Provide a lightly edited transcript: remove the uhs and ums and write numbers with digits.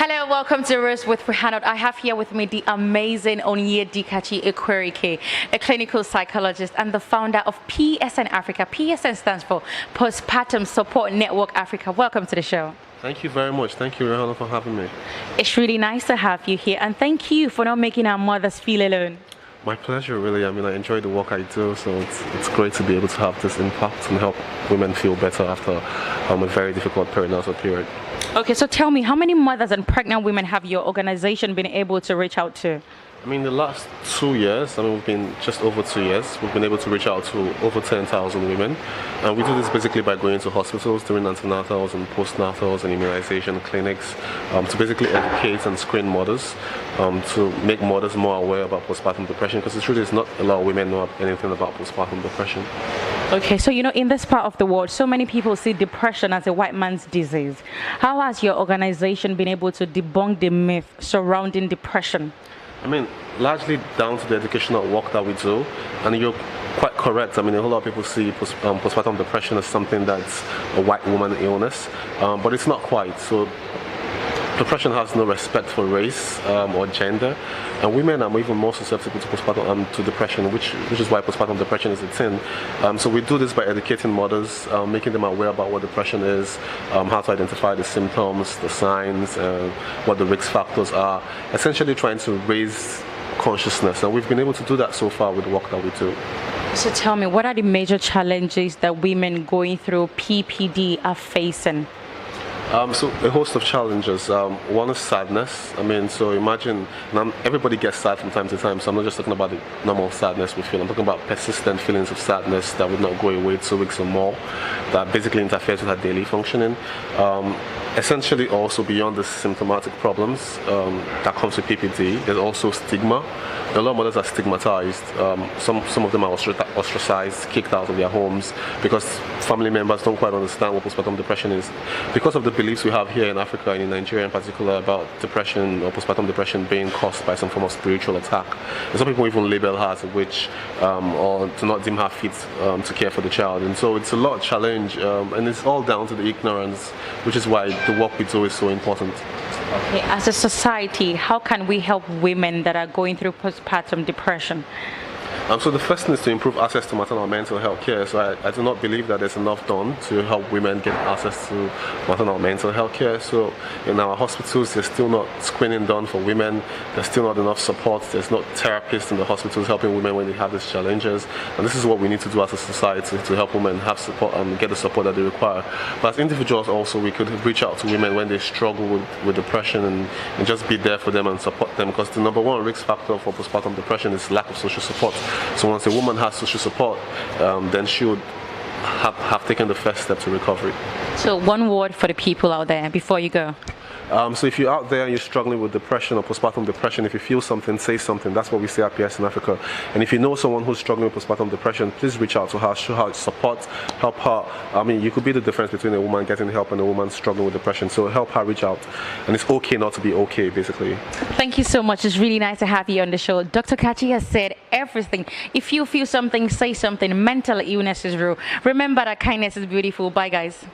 Hello, welcome to Rose with Rihanna. I have here with me the amazing Kachi Ekwerike, a clinical psychologist and the founder of PSN Africa. PSN stands for Postpartum Support Network Africa. Welcome to the show. Thank you very much. Thank you, Rihanna, for having me. It's really nice to have you here, and thank you for not making our mothers feel alone. My pleasure, really. I mean, I enjoy the work I do, so it's great to be able to have this impact and help women feel better after a very difficult perinatal period. Okay, so tell me, how many mothers and pregnant women have your organization been able to reach out to? I mean, the last 2 years, we've been just over 2 years, we've been able to reach out to over 10,000 women. And we do this basically by going to hospitals, doing antenatals and postnatals and immunization clinics to basically educate and screen mothers, to make mothers more aware about postpartum depression, because the truth is not a lot of women know anything about postpartum depression. Okay, so in this part of the world, so many people see depression as a white man's disease. How has your organization been able to debunk the myth surrounding depression? I mean, largely down to the educational work that we do, and you're quite correct. I mean, a whole lot of people see postpartum depression as something that's a white woman illness, but it's not quite. So depression has no respect for race or gender, and women are even more susceptible to depression, which is why postpartum depression is a thing. So we do this by educating mothers, making them aware about what depression is, how to identify the symptoms, the signs, what the risk factors are, essentially trying to raise consciousness, and we've been able to do that so far with the work that we do. So tell me, what are the major challenges that women going through PPD are facing? So a host of challenges. One is sadness. I mean, so imagine, everybody gets sad from time to time, so I'm not just talking about the normal sadness we feel. I'm talking about persistent feelings of sadness that would not go away 2 weeks or more, that basically interferes with our daily functioning. Essentially, also beyond the symptomatic problems that comes with PPD, there's also stigma. A lot of mothers are stigmatized. Some of them are ostracized, kicked out of their homes because family members don't quite understand what postpartum depression is. Because of the beliefs we have here in Africa and in Nigeria in particular about depression or postpartum depression being caused by some form of spiritual attack. And some people even label her as a witch or to not deem her fit to care for the child. And so it's a lot of challenge, and it's all down to the ignorance, which is why the work we do is so important. Okay, as a society, how can we help women that are going through postpartum depression? So the first thing is to improve access to maternal mental health care. So I do not believe that there's enough done to help women get access to maternal mental health care. So in our hospitals, there's still not screening done for women. There's still not enough support. There's not therapists in the hospitals helping women when they have these challenges. And this is what we need to do as a society to help women have support and get the support that they require. But as individuals also, we could reach out to women when they struggle with depression and just be there for them and support them, because the number one risk factor for postpartum depression is lack of social support. So once a woman has social support, then she would have taken the first step to recovery. So one word for the people out there before you go. So if you're out there and you're struggling with depression or postpartum depression, if you feel something, say something. That's what we say at PSN Africa. And if you know someone who's struggling with postpartum depression, please reach out to her, show her support, help her. I mean, you could be the difference between a woman getting help and a woman struggling with depression. So help her reach out. And it's okay not to be okay, basically. Thank you so much. It's really nice to have you on the show. Dr. Kachi has said everything. If you feel something, say something. Mental illness is real. Remember that kindness is beautiful. Bye, guys.